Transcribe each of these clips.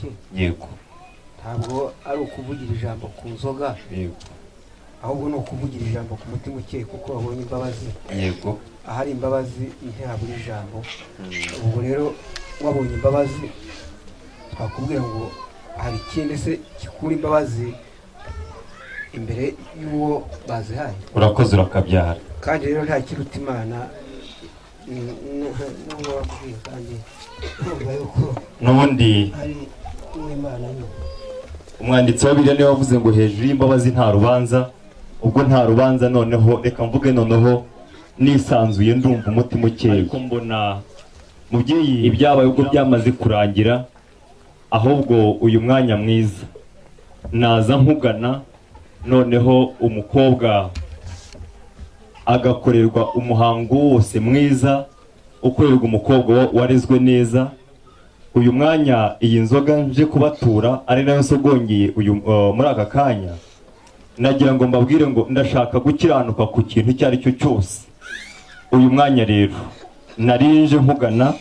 make yego ntabwo ari ukuvugira ijambo ku nzoga yego ahubwo ni ukuvugira ijambo ku mutima ukeye kuko wabonye imbabazi yego ahari imbabazi ntihabura ijambo ubwo rero wabonye imbabazi twakubwira ngo hari ikindi se gikura imbabazi imbere y'uwo bazihaye urakoze urakabyara kandi rero nta kiruta imana n'uwo wabwiye kandi numva yuko n'ubundi ari uw'imana nyine umwanditsi wa Bibiliya niwe wavuze ngo hejuru y'imbabazi nta rubanza ubwo nta rubanza noneho reka mvuge noneho nisanzuye ndumva umutima ukeye ariko mbona mubyeyi ibyabaye ubwo byamaze kurangira ahubwo uyu mwanya mwiza naza nkugana noneho umukobwa agakorerwa umuhango wose mwiza ukorerwa umukobwa warezwe neza uyu mwanya iyi nzoga nje kubatura ari nayo sogongeye uyu muri aka kanya nagira ngo mbabwire ngo ndashaka gukiranuka ku kintu icyo ari cyo cyose uyu mwanya rero narinje nkugana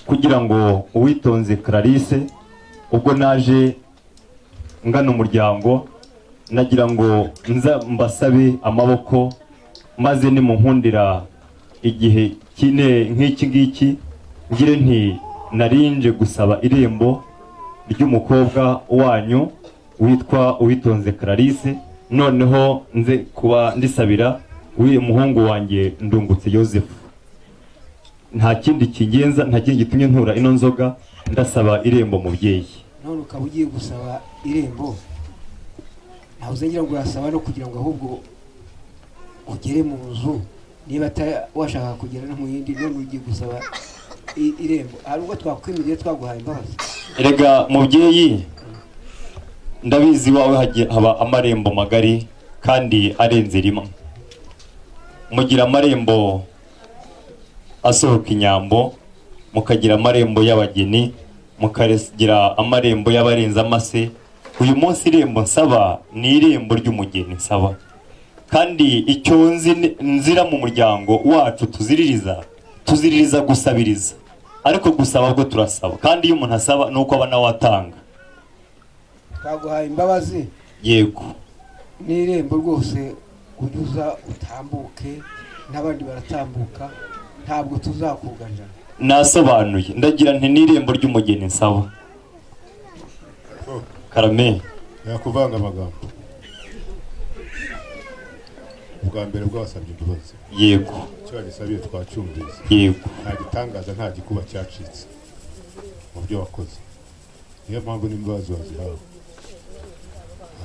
kugira ngo uwitonze Clarisse ubwo naje ngana umuryango nagira ngo nza mbasabe amaboko maze nimunkundira igihe kine nk'iki ngiki ngire nti narinje gusaba irembo ry'umukobwa wanyu witwa uwitonze Clarisse noneho nze kuba ndisabira uyu muhungu wanjye Ndungutse Joseph nta kindi kigenza nta kindi gitumye ntura ino nzoga ndasaba irembo mubyeyi none ukaba ugiye gusaba irembo ntawe uzengira ngo urasaba no kugira ngo ahubwo ugere mu nzu niba washaka kugera no mu yindi none ugiye gusaba irembo hari ubwo twakwimiriye twaguhaye imbabazi erega mubyeyi ndabizi wawe haba amarembo magari kandi arenze rimwe mugira amarembo asohoka inyambo mukagira amarembo y'abageni mukagira amarembo y'abarenze amase uyu munsi irembo nsaba ni irembo ry'umugeni nsaba kandi icyo nzira mu muryango wacu tuziririza gusabiriza ariko gusaba bwo turasaba kandi iyo umuntu asaba nuko aba nawe atanga twaguhaye imbabazi yego n'irembo rwose unyuza utambuke n'abandi baratambuka ntabwo tuzakuganira nasobanuye ndagira nti n'irembo ry'umugeni nsaba Karame yakuvanga amagambo ubwa mbere bw'abasabye imbabazi yego cyo gisabiye twacyumvise yego nta gitangaza nta gikuba cyacitse mu byo wakoze niyo mpamvu n'imbabazi wazihawe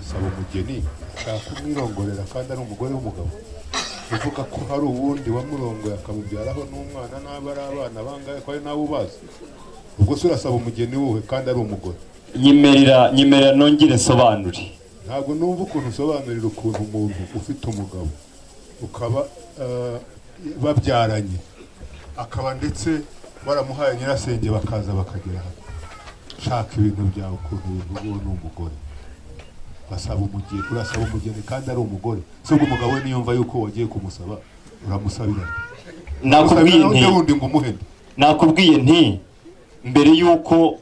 asaba umugeni ashaka kumwirongorera kandi ari umugore w'umugabo uvuga ko hari uwundi wamurongoye akamubyaraho n'umwana n'aba ari abana bangahe ko ari nawe ubazi ubwo se urasaba umugeni wuhe kandi ari umugore nyemerera nongere nsobanure ntabwo numva ukuntu usobanurira ukuntu umuntu ufite umugabo ukaba babyaranye akaba ndetse baramuhaye nyirasenge bakaza bakagera hano shaka ibintu byawe ukuntu bivuga uwo ni umugore urasaba umugeni kandi ari umugore se ubwo umugabo we niyumva yuko wagiye kumusaba uramusabira nakubwiye nti mbere yuko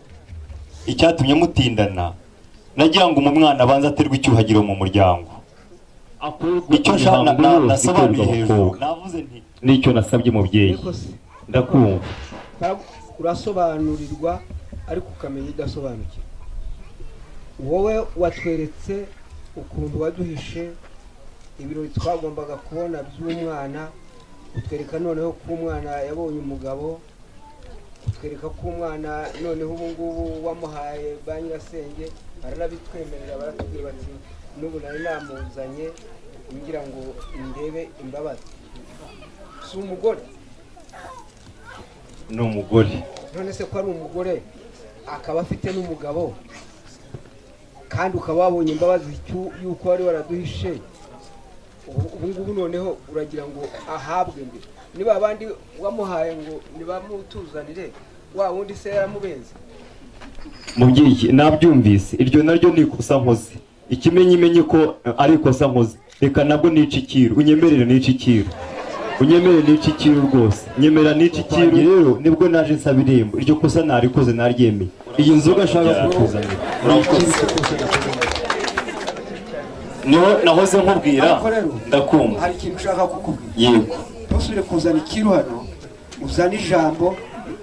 icyatumye mutindana nagira ngo umwana abanza aterwe icyuhagiro mu muryango icyo nasobanuye hejuru navuze nti nicyo nasabye mubyeyi ndakumva urasobanurirwa ariko ukamenya idasobanukiwe wowe watweretse ukuntu waduhishe ibirori twagombaga kubona by'umwana utwereka noneho ko umwana yabonye umugabo utwereka ko umwana noneho ubu ngubu wamuhaye ba nyirasenge baranabitwemerera baratubwira bati n'ubu nari namuzanye ngira ngo ndebe imbabazi si umugore ni umugore none se ko ari umugore akaba afite n'umugabo kandi ukaba wabonye imbabazi y'uko wari waraduhishe ubu ngubu noneho uragira ngo ahabwe mbere niba abandi wamuhaye ngo nibamutuzanire wa wundi se yaramubenze mubyeyi nabyumvise iryo naryo ni ikosa nkoze ikimenyimenye ko ari ikosa nkoze reka nabwo nica ikiru unyemerere nica ikiru unyemerere nica ikiru rwose nyemera nica ikiru rero nibwo naje nsaba irembo iryo kosa narikoze naryemeye iyi nzoga ashaka kukuzanira niho nahoze nkubwira ndakumva hari ikintu ushaka kukubwira yego ntusubire kuzana ikiru hano uzana ijambo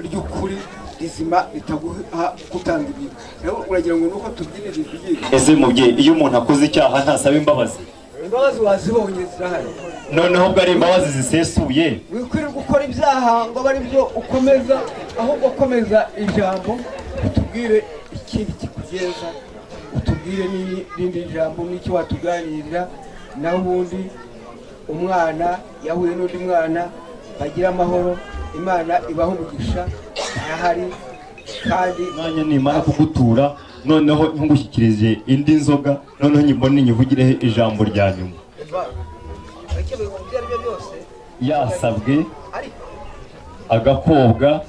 ry'ukuri rizima ritaguha gutanga ibintu rero uragira ngo nuko tubyinira ibyinshi ese mubyeyi iyo umuntu akoze icyaha ntasaba imbabazi wazibonye zirahari noneho ubwo ari imbabazi zisesuye wikwiriye gukora ibyaha ngo abe ari byo ukomeza ahubwo ukomeza ijambo utubwire ikindi kikugeza utubwire n'irindi jambo n'icyo watuganirira naho ubundi umwana yahuye n'undi mwana bagira amahoro imana ibaho umugisha arahari kandi mwanya nimara kugutura noneho nkugushyikirije indi nzoga noneho nyibone nyivugireho ijambo rya nyuma yasabwe agakobwa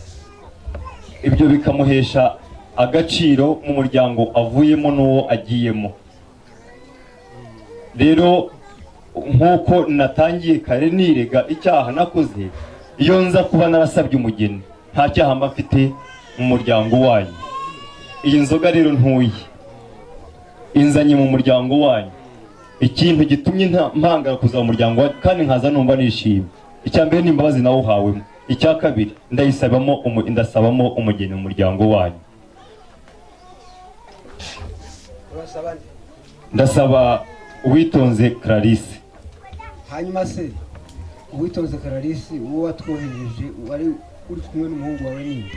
ibyo bikamuhesha agaciro mu muryango avuyemo n'uwo agiyemo rero nk'uko natangiye kare nirega icyaha nakoze iyo nza kuba narasabye umugeni nta cyaha mba mfite mu muryango wanyu iyi nzoga rero ntuye inzanye mu muryango wanyu ikintu gitumye mpangara kuza mu muryango wanyu kandi nkaza numva nishimye icya mbere ni imbabazi nawe uhawemo icya kabiri ndasabamo umugeni mu muryango wanyu ndasaba uwitonze Clarisse hanyuma se uwitonze Clarisse uwo watwohereje wari uri kumwe n'umuhungu wawe ninde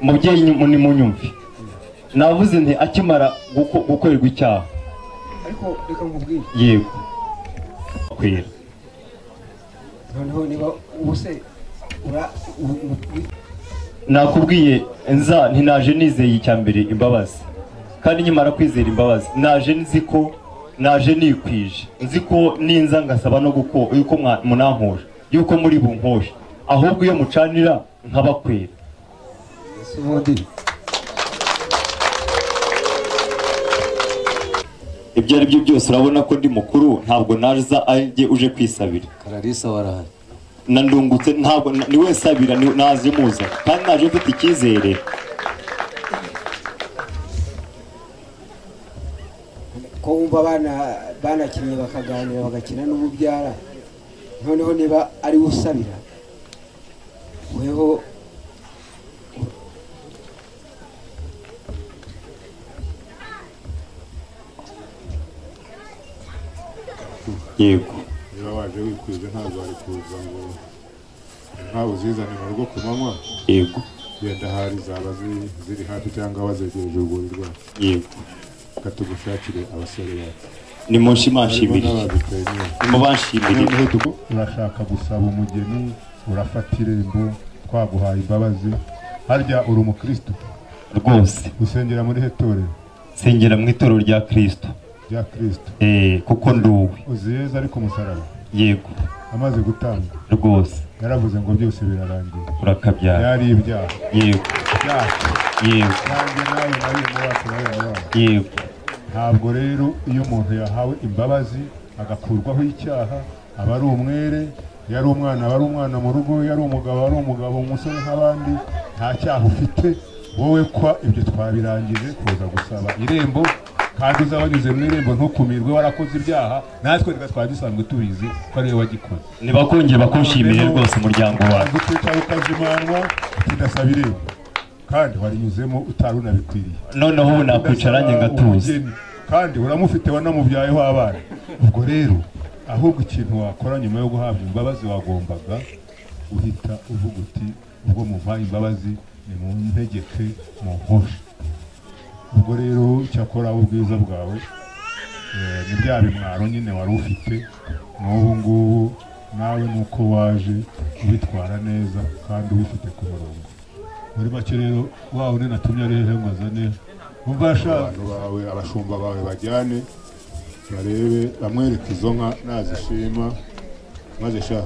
mubyeyi ni munyumvi navuze nti akimara gukorerwa icyaha ariko reka nkubwire yego kwera noneho niba ubuse nakubwiye nza ntinaje nizeye icya mbere imbabazi kandi nyimara kwizera imbabazi naje nzi ko naje nikwije nzi ko ninza ngasaba no yuko munankosha yuko muri bunkosha ahubwo iyo mucanira nkabakwera ibyo ari byo byose urabona ko ndi mukuru ntabwo naza ajye uje kwisabira Clarisse warahari nandungutse ntabwo ni we sabira naje muza kandi naje mfite icyizere ko wumva banakinnye bakaganira bagakina n'ububyara noneho niba ari usabira weho yego niba waje wikwije ntabwo wari kuza ngo ntawe uzizane mu rugo ku manywa yego yenda hari zaba ziri hafi cyangwa wazegereje urwuri rwacu yego katugushakire abasore bacu ni mushimashimire mu banshimire urashaka gusaba umugeni urafata irembo twaguhaye imbabazi harya uri umukristo rwose usengera muri hetorero sengera mu itorero rya Kristo rya Kristo kuko nduwe uziyeza ariko umusaraba yego amaze gutanga rwose yaravuze ngo byose birarangiye urakabyara yari ibyaha yego yego nanjye nawe nawe wacu yego ntabwo rero iyo umuntu yahawe imbabazi agakurwaho icyaha aba ari umwere yari umwana aba ari umwana mu rugo yari umugabo ari umugabo umusore nk'abandi nta cyaha ufite wowe kwa ibyo twabirangije kuza gusaba irembo kandi uzabanyuze mu irembo ntukumirwe warakoze ibyaha natwe reka twari dusanzwe tubizi ko ariwe wagikoze ntibakongere bakunshimire rwose umuryango wawe gutwita ukazimanwa tudasaba irembo kandi warinyuzemo utari unabikwiriye noneho ubu nakwicaranye ngatuza kandi uramufite wanamubyayeho abana ubwo rero ahubwo ikintu wakora nyuma yo guhabwa imbabazi wagombaga uhita uvuga uti ubwo mumpaye imbabazi ni mu ntegeke mu nkosha ubwo rero cyakora ubwiza bwawe ni bya bimwaro nyine wari ufite n'ubu ngubu nawe nuko waje ubitwara neza kandi ubifite ku murongo muri make rero wawe ni natumye arehe ngo azane umvasha abantu bawe abashumba bawe bajyane barebe bamwereke izo nka nazishima maze sha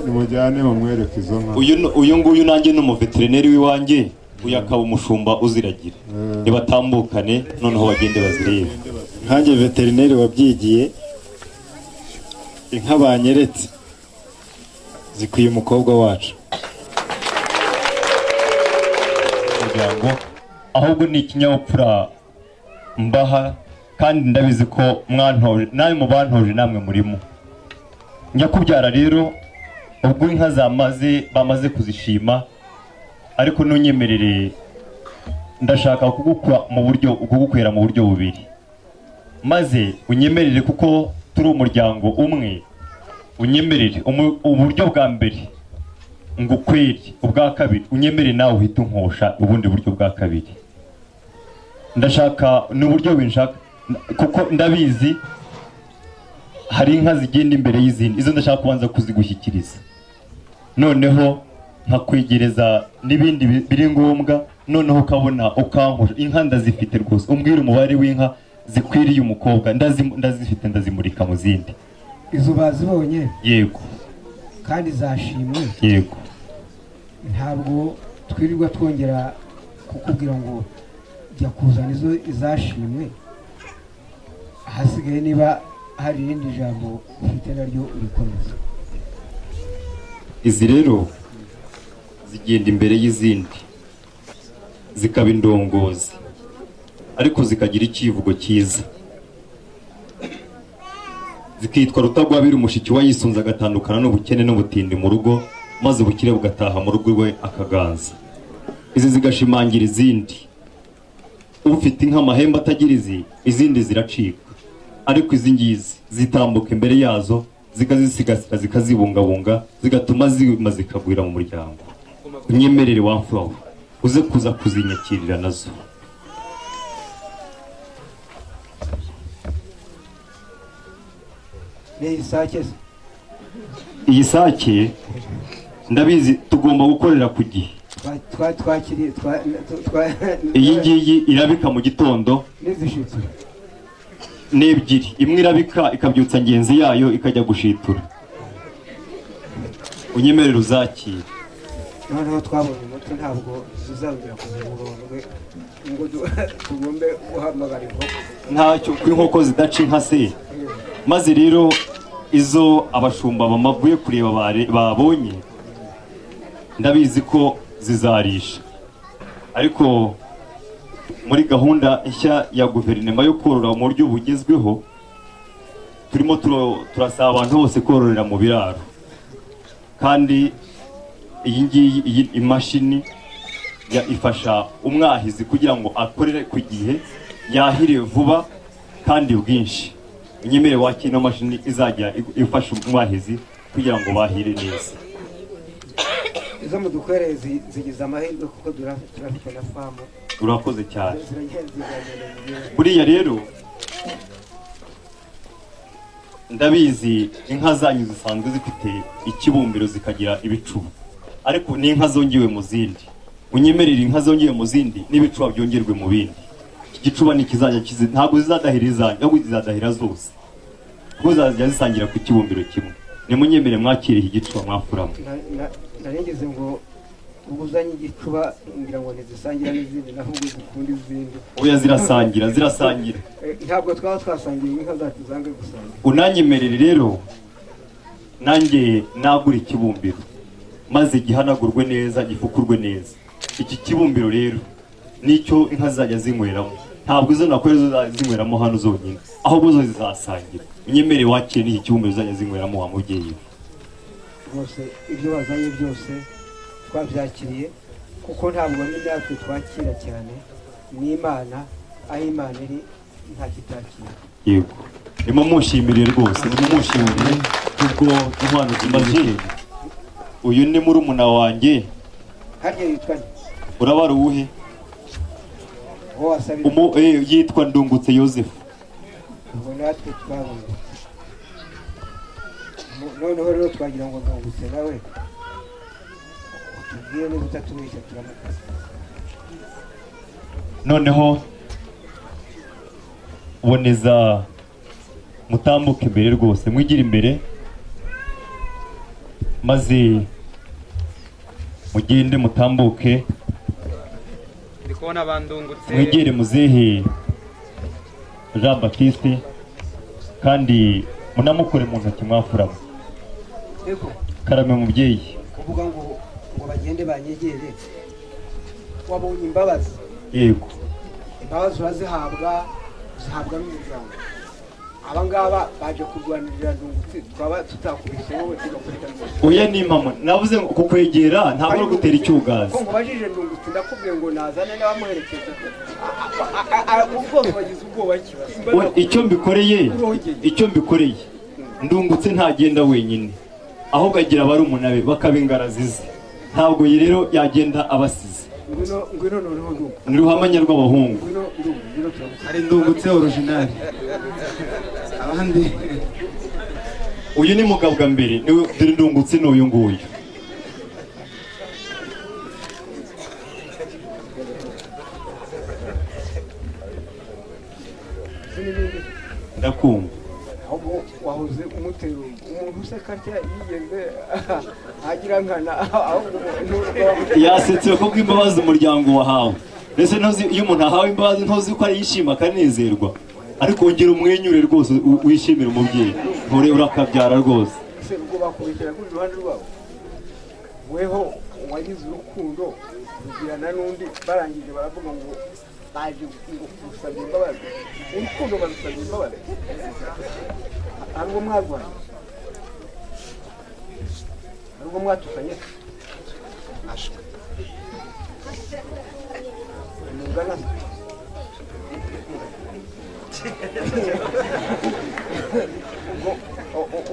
nimujyane mumwereke izo nka uyu nguyu nanjye ni umuveterineri w'iwanjye uyu akaba umushumba uziragira nibatambukane noneho bagende bazirebe nkanjye veterineri wabyigiye inka banyeretse zikwiye umukobwa wacu. ngo ahubwo ni ikinyabupfura mbaha kandi ndabizi ko mwantoje nawe mu bantoje namwe murimo. Nyakubyara rero ubwo inka bamaze kuzishima, ariko nunyemerere ndashaka kugukwera mu buryo bubiri, maze unyemerere kuko turi umuryango umwe, unyemerere uburyo bwa mbere ngukwere, ubwa kabiri unyemerere nawe uhita unkosha ubundi buryo bwa kabiri. Ndashaka n'uburyo binshaka kuko ndabizi hari inka zigenda imbere y'izindi, izo ndashaka kubanza kuzigushyikiriza, noneho nkakwegereza n'ibindi biri ngombwa, noneho ukabona ukankosha. Inka ndazifite rwose, umbwira umubare w'inka zikwiriye umukobwa, ndazifite, ndazimurika mu zindi. Izo bazibonye? Yego. Kandi zashimwe? Yego. Ntabwo twirirwa twongera kukubwira ngo jya kuzana izo izashimwe, hasigaye niba hari irindi jambo ufite naryo urikomeza. Izi rero zigenda imbere y'izindi, zikaba indongozi, ariko zikagira icyivugo cyiza, zikitwa Rutagwabira umushiki wa yisunze agatandukana n'ubukene n'ubutindi mu rugo, maze ubukire bugataha mu rugo rwe akaganza. Izi zigashimangira izindi. Ufite inka amahembe atagira izindi ziracika, ariko izi ngizi zitambuka imbere yazo, zikazisigasira, zikazibungabunga, zigatuma zima zikagwira mu muryango. Unyemerere wamfura we uze kuza kuzinyakirira nazo. Iyi sake ndabizi tugomba gukorera ku gihe. Iyi ngiyi irabika mu gitondo n'ebyiri, imwe irabika ikabyutsa ngenzi yayo ikajya gushitura. Unyemerere uzakire. Noneho twabonye umuti ntabwo zizabwira ku murongo ngo tugombe guhamagara inkoko. Ntacyo kw'inkoko zidaca inka se. Maze rero izo abashumba bamavuye kureba babonye, ndabizi ko zizarisha, ariko muri gahunda nshya ya guverinoma yo korora mu buryo bugezweho, turimo turasaba abantu bose kororera mu biraro. Kandi iyi ngiyi imashini ifasha umwahizi kugira ngo akorere ku gihe, yahire vuba kandi bwinshi. Unyemere wakira ino mashini izajya ifasha umwahizi kugira ngo bahire neza. Izo mudukwerezi zigize amahirwe kuko turafite na famu. Urakoze cyane. Buriya rero ndabizi inka zanyu zisanzwe zifite ikibumbiro zikagira ibicuba, ariko ni inka zongewe mu zindi. Unyemerera inka zongewe mu zindi n'ibicuba byongerwe mu bindi. Iki gicuba ni kizajya ntabwo zizadahira izanyu, ahubwo zizadahira zose, kuko zazajya zisangira ku kibumbiro kimwe. Nimunyemere mwakire iki gicuba mwafuramo. Narengeze ngo ubuzanye igicuba ngira ngo ntizisangira n'izindi, nahubwo zikunda izindi. Oya, zirasangira. Ntabwo twasangiye inka zacu zange gusangira. Unanyemerere rero nanjye nagura ikibumbiro, maze gihanagurwe neza, gifukurwe neza. Iki kibumbiro rero nicyo inka zajya zinyweramo. Ntabwo izo nakoreza zinyweramo hano zonyine, ahubwo zo zizasangira. Unyemere wakire n'iki kibumbiro zajya zinyweramo wa mubyeyi. Bose ibyo bazanye byose twabyakiriye, kuko ntabwo n'ibyacu twakira cyane, ni Imana, aho Imana iri nta kitakira. Yego, nimumushimire rwose, nimumushimire kubwo inkwano zimaze. Uyu ni murumuna wanjye. Harya yitwa nde? Urabara uwuhe? Yitwa Ndungutse Yozefu. Ubwo natwe twabonye. Noneho rero twagira ngo Ndungutse nawe tubwire niba utatubeshya turamukaza. Noneho boneza mutambuke imbere rwose, mwigira imbere, maze mugende mutambuke. Ndikubona bandungutse. Mwegere muzehe Jean Baptiste, kandi munamukore mu ntoki mwafuramo yego karame mubyeyi kuvuga ngo bagende banyegere wabonye imbabazi yego imbabazi urazihabwa n'umuryango abangaba baje kurwanirira ndungutse twaba tutakubise wowe tugakurikana oya ni mama navuze ngo kukwegera ntabwo ari gutera icyugazi ko mubajije ndungutse ndakubwiye ngo nazane n'abamuherekeza ubwo bagize ubwoba kibazo icyo mbikoreye ndungutse ntagenda wenyine ahubwo agira abari umunabe bakaba ingarazize ntabwo rero yagenda abasize ngwino noneho ni ruhamanya rw'abahungu ari ndungutse original abandi uyu ni mugabwa mbere niwe dore ndungutse n'uyu nguyu ndakumva ahubwo wahoze umutera umuntu useka atya yigeze agira nkana ahubwo yasetse kuko imbabazi umuryango wahawe ndetse iyo umuntu ahawe imbabazi ntuzi ko yishima akanezerwa ariko wongera umwenyure rwose wishimira umubyeyi ntore urakabyara rwose ubwo bakurikira kuri ruhande rwabo weho wagize urukundo rugirana n'undi barangije baravuga ngo baje gusaba imbabazi urukundo barusaba imbabazi hari ubwo mwarwanya hari ubwo mwatukanye mungana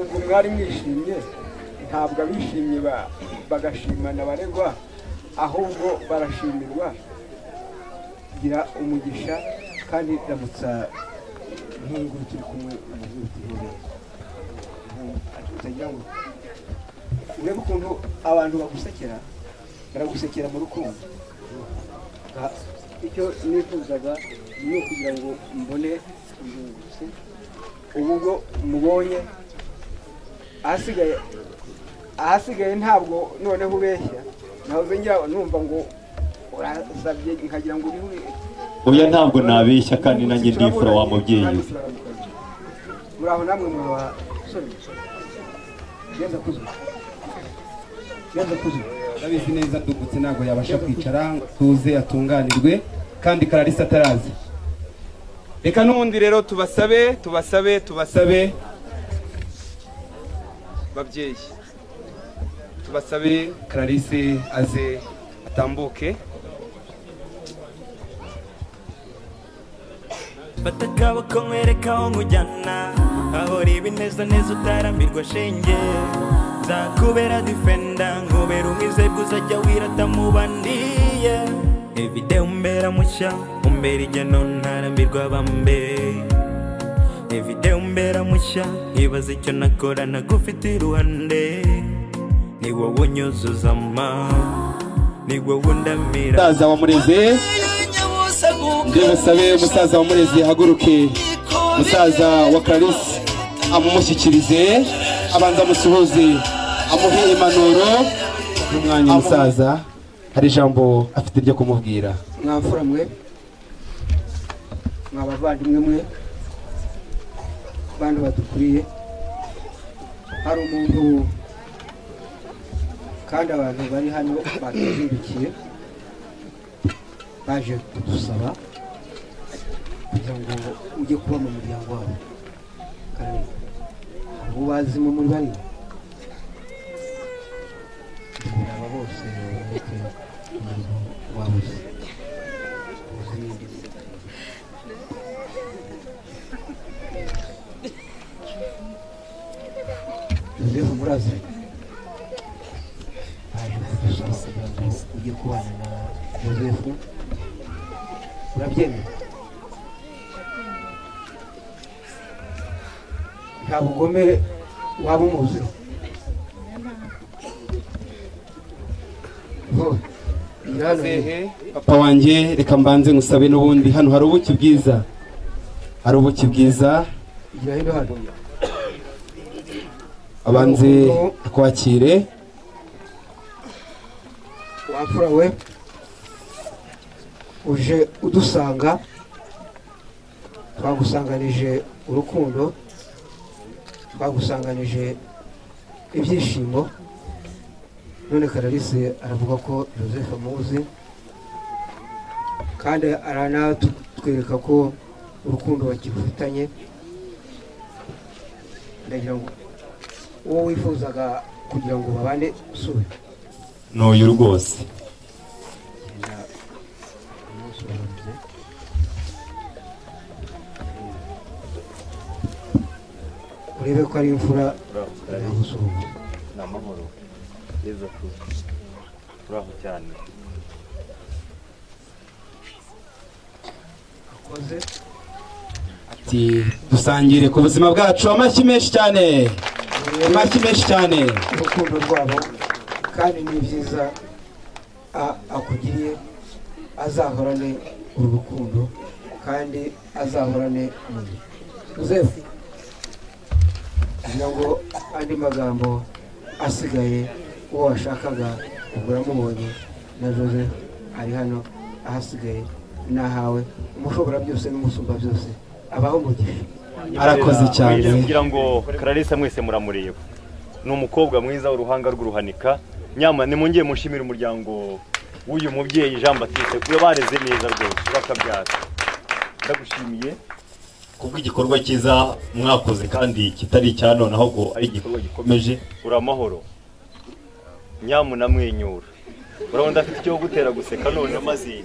ubwo mwari mwishimye ntabwo abishimye bagashimana baregwa ahubwo barashimirwa gira umugisha kandi ramutsa nk'inguru turi kumwe utagira ngo urebe ukuntu abantu bagusekera baragusekera mu rukundo icyo nifuzaga ni ukugira ngo mbone indungutse ubwo mubonye ahasigaye ntabwo noneho ubeshya nahoze ngira numva ngo urasabye nkagira ngo uri oya ntabwo nabeshya kandi nanjye ndifura wa mubyeyi muraho namwe muraba sorry genda kuzwa ndabizi neza ndungutse ntabwo yabasha kwicara tuze atunganirwe kandi Clarisse atarazi reka n'ubundi rero tubasabe babyeyi tubasabe Clarisse aze atambuke bataka bakomwereka aho nkujyana aho ribi neza utarambirwa shenge zakubera defender nkubera umwizerwa uzajya wirata mu bandiye everyday umbera mushya umbera igeno ntarambirwa bambe everyday umbera mushya nkibaza icyo nakora nagufite iruhande ni wowe unyuzuzama ni wowe undamira umusaza wa murezi ndibusabe umusaza wa murezi haguruke umusaza wa Clarisse amumushyikirize abanza amusuhuze amuhe impanuro n'umwanya umusaza hari ijambo afite ryo kumubwira mwafura mwe mwabavandimwe mwe bantu badukuriye hari umuntu kandi abantu bari hano batuzindukiye baje kudusaba kugira ngo ujye kuba mu muryango wabo kandi abo bazimo muri bari aba bose bareke umurimo wabuze Yozefu murazi baje kudusaba kugira ngo ujye kubana na Yozefu urabyemera nta bugome waba umuziho papa wanjye reka mbanze ngusabe n'ubundi hano hari ubuki bwiza abanze akwakire wapfura we uje udusanga twagusanganije urukundo twagusanganije ibyishimo none Clarisse aravuga ko Joseph amuzi kandi aranatwereka ko urukundo bakifitanye. Ndagira ngo uwo wifuzaga kugira ngo babane usure n'uyu rwose urebe ko ari imfura ni amahoro neza turaho cyane. Akoze ati dusangire ku buzima bwacu. Amashyi menshi cyane, amashyi menshi cyane. urukundo rwabo kandi ni byiza akugiriye azahorane uru rukundo kandi azahorane Joseph. kugira ngo andi magambo asigaye uwo washakaga ubwo uramubonye na Joseph ari hano ahasigaye nahawe umushobora byose n'umusumba byose abaho mugisha. Arakoze cyane. Kugira ngo Clarisse mwese muramureba ni umukobwa mwiza w'uruhanga rw'uruhanika. Nyama ni mungiye mushimira umuryango w'uyu mubyeyi Jean Baptiste kuba bareze neza rwose bakabyara. Ndagushimiye kubw'igikorwa cyiza mwakoze kandi kitari cyano naho ngo ari igikorwa gikomeje. Uramahoro nyamu namwenyura urabona afite cyo gutera guseka none maze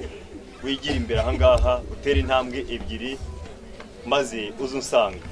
wigira imbere aha ngaha utera intambwe ebyiri maze uzunsanga.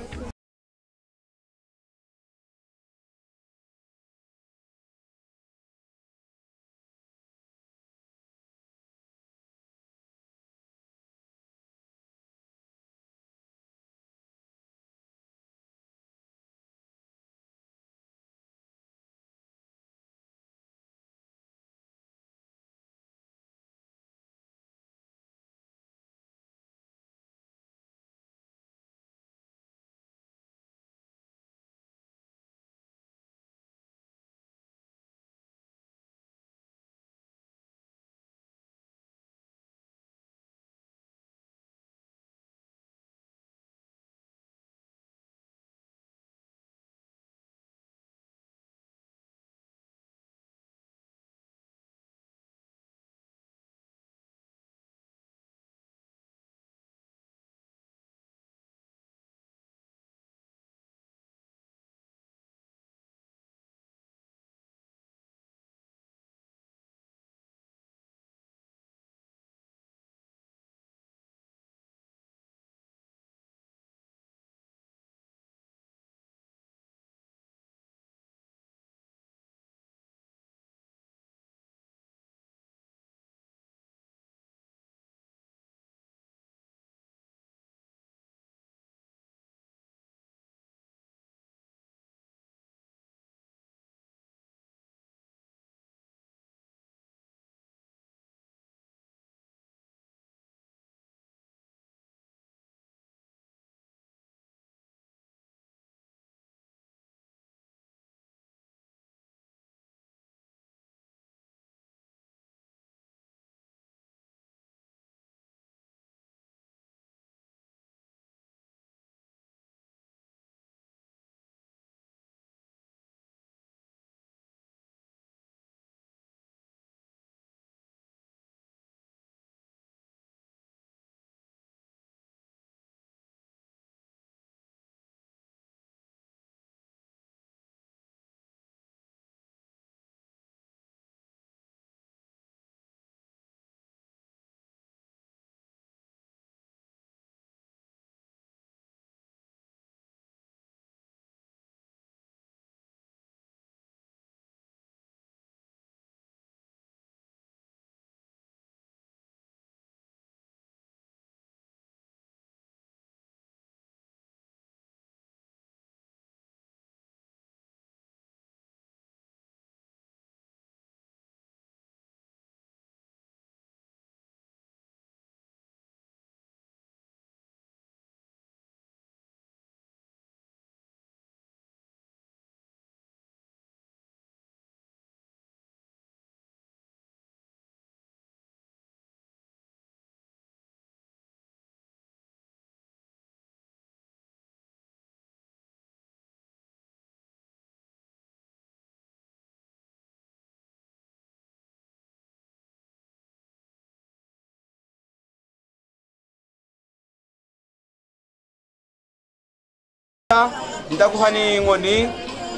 ndaguha n'inkoni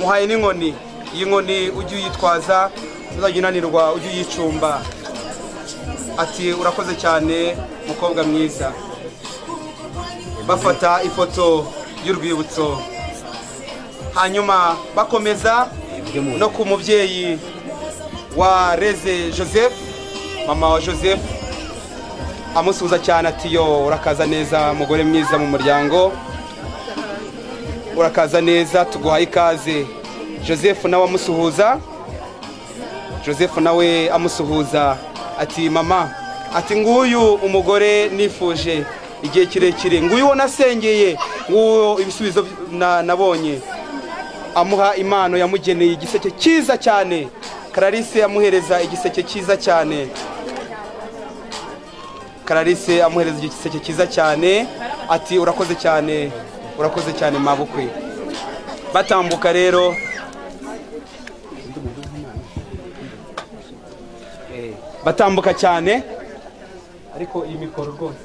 muhaye n'inkoni iyi nkoni ujye uyitwaza uzajya unanirwa ujye uyicumba ati urakoze cyane mukobwa mwiza bafata ifoto y'urwibutso hanyuma bakomeza no ku mubyeyi wa Reze Joseph mama wa Joseph amusuhuza cyane ati yo urakaza neza mugore mwiza mu muryango urakaza neza tuguhaye ikaze Joseph nawe amusuhuza Joseph nawe amusuhuza ati mama ati nguyu umugore nifuje igihe kirekire nguyu wo nasengeye nguwo ibisubizo nabonye amuha impano yamugeneye igiseke cyiza cyane Clarisse amuhereza igiseke cyiza cyane Clarisse amuhereza igiseke cyiza cyane ati urakoze cyane mabukwe batambuka rero batambuka cyane ariko iyi mikoro rwose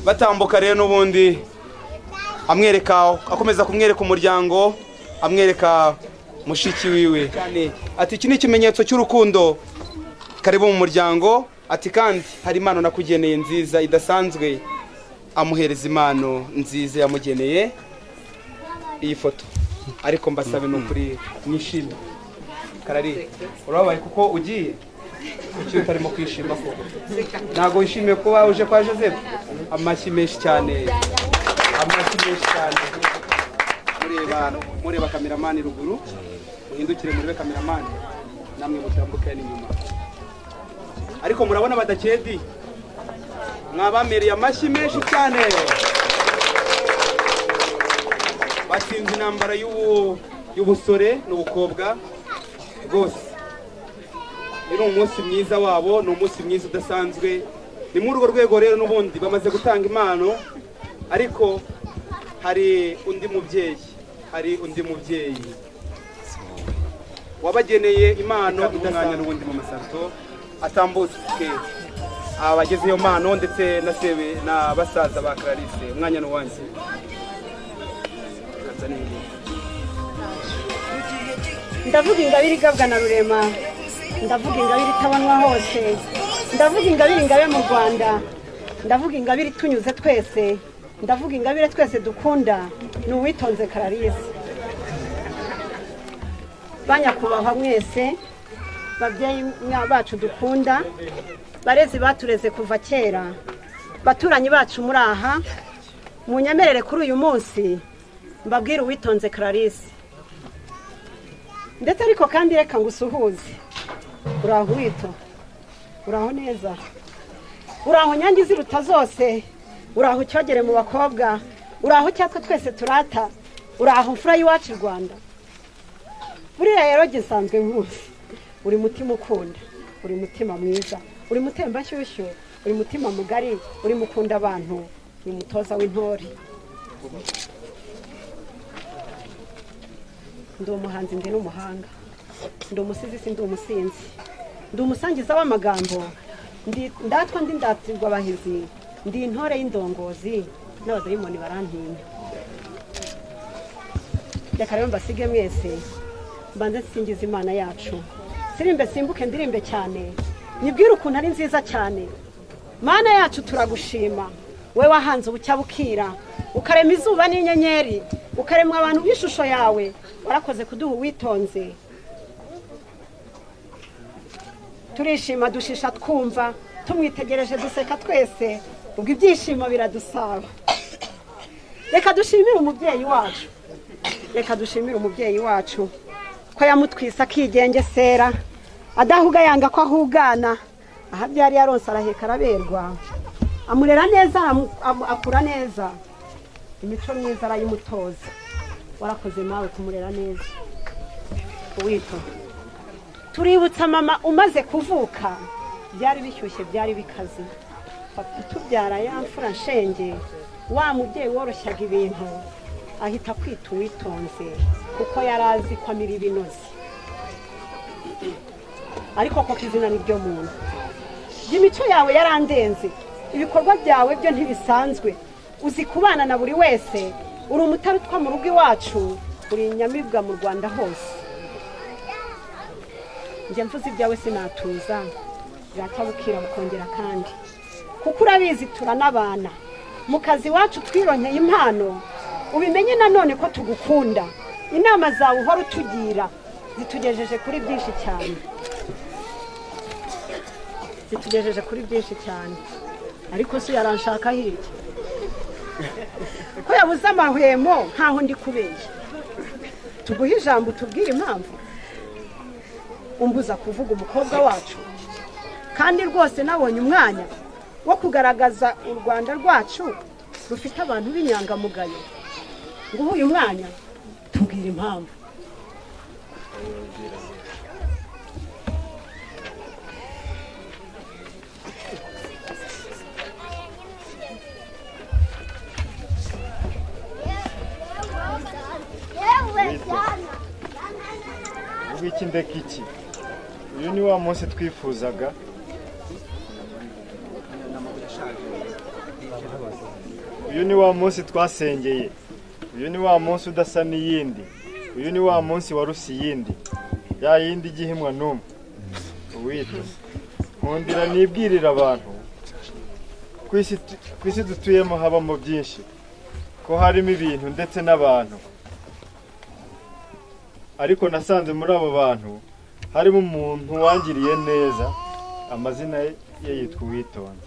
batambuka rero n'ubundi amwereka akomeza kumwereka umuryango amwereka mushiki wiwe cyane ati iki ni ikimenyetso cy'urukundo karibu mu muryango ati kandi hari impano nakugeneye nziza idasanzwe amuhereza impano nziza yamugeneye iyi foto ariko mbasabe n'ukuri nishimye Karari urabaye kuko ugiye icyo utarimo kwishima ko ntago wishimiye kuba uje kwa Joseph amashyi menshi cyane mureba kameramani ruguru muhindukire murebe kameramani namwe mutambuke n'inyuma ariko murabona badakedi mwabamereye amashyi menshi cyane batsinze intambara y'ubusore n'ubukobwa rwose ni umunsi mwiza wabo ni umunsi mwiza udasanzwe ni muri urwo rwego rero n'ubundi bamaze gutanga impano ariko hari undi mubyeyi wabageneye impano idanganya n'ubundi mu masato atambutse abageze iyo mpano ndetse na basaza ba Clarisse umwanya n'uwanjye ndavuga ingabire igabwa na rurema ndavuga ingabire itabonwa hose ndavuga ingabire ingabe mu Rwanda ndavuga ingabire itunyuze twese ndavuga ingabire twese dukunda ni uwitonze Clarisse banyakubahwa mwese babyeyi bacu dukunda barezi batureze kuva kera baturanyi bacu muri aha munyemerere kuri uyu munsi mbabwire uwitonze Clarisse ndetse ariko kandi reka ngusuhuze uraho wito uraho neza uraho nyange ziruta zose uraho cyogere mu bakobwa uraho cyatwe twese turata uraho mfura y'iwacu Rwanda buriya rero gisanzwe nkusi uri mutima ukunda uri mutima mwiza uri mutemba nshyushyu uri mutima mugari uri mukunda abantu uri mutoza w'intore ndi umuhanzi ndi n'umuhanga ndi umusizi si ndi umusinzi ndi umusangiza w'amagambo ndatwa ndi ndatirwa abahizi ndi intore y'indongozi n'abadayimoni barantinya reka rero mbasige mwese mbanze nsingiza imana yacu sirimbe simbuke ndirimbe cyane nibwire ukuntu ari nziza cyane mana yacu turagushima we wahanze ubucya bukira ukarema izuba n'inyenyeri ukaremwa abantu b'ishusho yawe warakoze kuduha uwitonze turishima dushisha twumva tumwitegereje duseka twese ubwo ibyishimo biradusaba reka dushimire umubyeyi wacu ko yamutwisa akigengesera adahuga yanga ko ahugana aha byari yaronse araheka araberwa amurera neza akura neza imico myiza arayimutoza warakoze mawe kumurera neza uwito tuributsa mama umaze kuvuka byari bishyushye byari bikaze tubyara ya mfura nshenge wa mubyeyi woroshyaga ibintu ahita kwita uwitonze kuko yari azi ko amira ibinoze ariko ko izina ni ryo muntu imico yawe yarandenze ibikorwa byawe byo ntibisanzwe uzi kubana na buri wese uri umutarutwa mu rugo iwacu, uri inyamibwa mu Rwanda hose. Njye mvuze ibyawe sinatuza, byatabukira bukongera kandi. Kuko urabizi turanabana. Mu kazi wacu twironkeye impano, ubimenye nanone ko tugukunda. Inama zawe uhora utugira zitugejeje kuri byinshi cyane. Zitugejeje kuri byinshi cyane. Ariko se yaranshaka hirya. Ko yabuze amahwemo nkaho ndi kubeshya. Tuguhe ijambo tubwire impamvu. Umbuza kuvuga umukobwa wacu. Kandi rwose nabonye umwanya wo kugaragaza u Rwanda rwacu rufite abantu b'inyangamugayo. Ngo uyu mwanya tubwire impamvu. Iki ndeka iki? Uyu ni wa munsi twifuzaga. Uyu ni wa munsi twasengeye. Uyu ni wa munsi udasa n'iyindi. Uyu ni wa munsi warusi yindi. Ya yindi igihimwa numwe. Uwito. Nkundira nibwirira abantu. Kwisi dutuyemo habamo byinshi. Ko harimo ibintu ndetse n'abantu. Ariko nasanze muri abo bantu harimo umuntu wangiriye neza, amazina ye yitwa Uwitonze.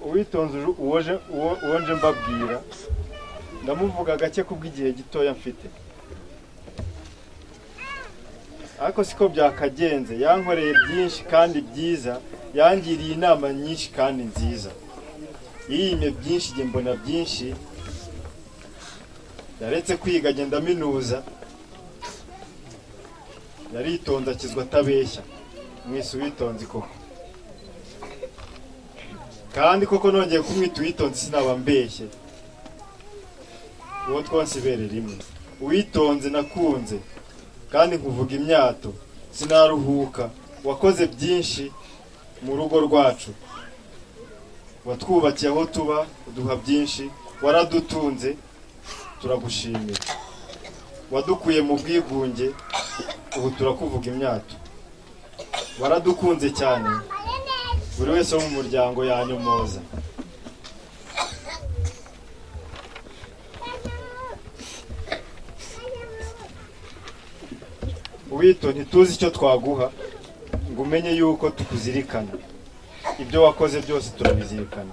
Uwitonze uwonje mbabwira, ndamuvuga gake kubw'igihe gitoya mfite. Ariko siko byakagenze, yankoreye byinshi kandi byiza, yangiriye inama nyinshi kandi nziza. Yiyimye byinshi nge mbona byinshi. Yaretse kwiga agenda minuza. Yaritonze akizwa atabeshya. Mwese Uwitonze koko. Kandi koko nongeye kumwita Uwitonze sinaba mbeshye. Uwo twonsibere rimwe. Uwitonze nakunze. Kandi nkuvuga imyato. Sinaruhuka. Wakoze byinshi mu rugo rwacu. Watwubakiye aho tuba, uduha byinshi, waradutunze. Turagushimira. Wadukuye mu bwigunge, ubu turakuvuga imyato. Waradukunze cyane, buri wese wo mu muryango yanyomoza. Uwito ntituzi icyo twaguha, ngo umenye yuko tukuzirikana. Ibyo wakoze byose turabizirikana.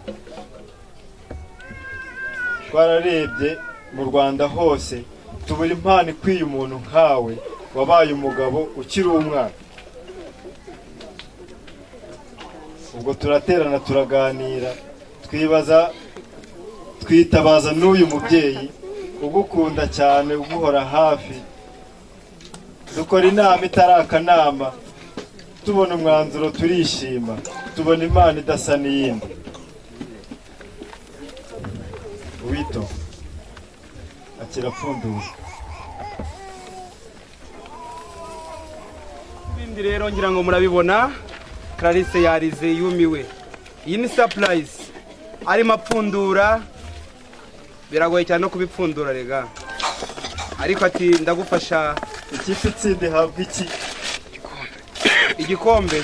Twararebye mu Rwanda hose, tubura impano ikwiye umuntu nkawe wabaye umugabo ukiri umwana. Ubwo turaterana turaganira, twitabaza n'uyu mubyeyi ugukunda cyane, uguhora hafi. Dukora inama itari akanama, tubona umwanzuro turishima, tubona Imana idasa n'iyindi. Uwito kirapfunduye. Ibindi rero ngira ngo murabibona, Clarisse yarize yumiwe. Iyi ni surprise. Arimo apfundura, biragoye cyane no kubipfundura rega. Ariko ati ndagufasha. Ikipe itsinde habwa iki? Igikombe.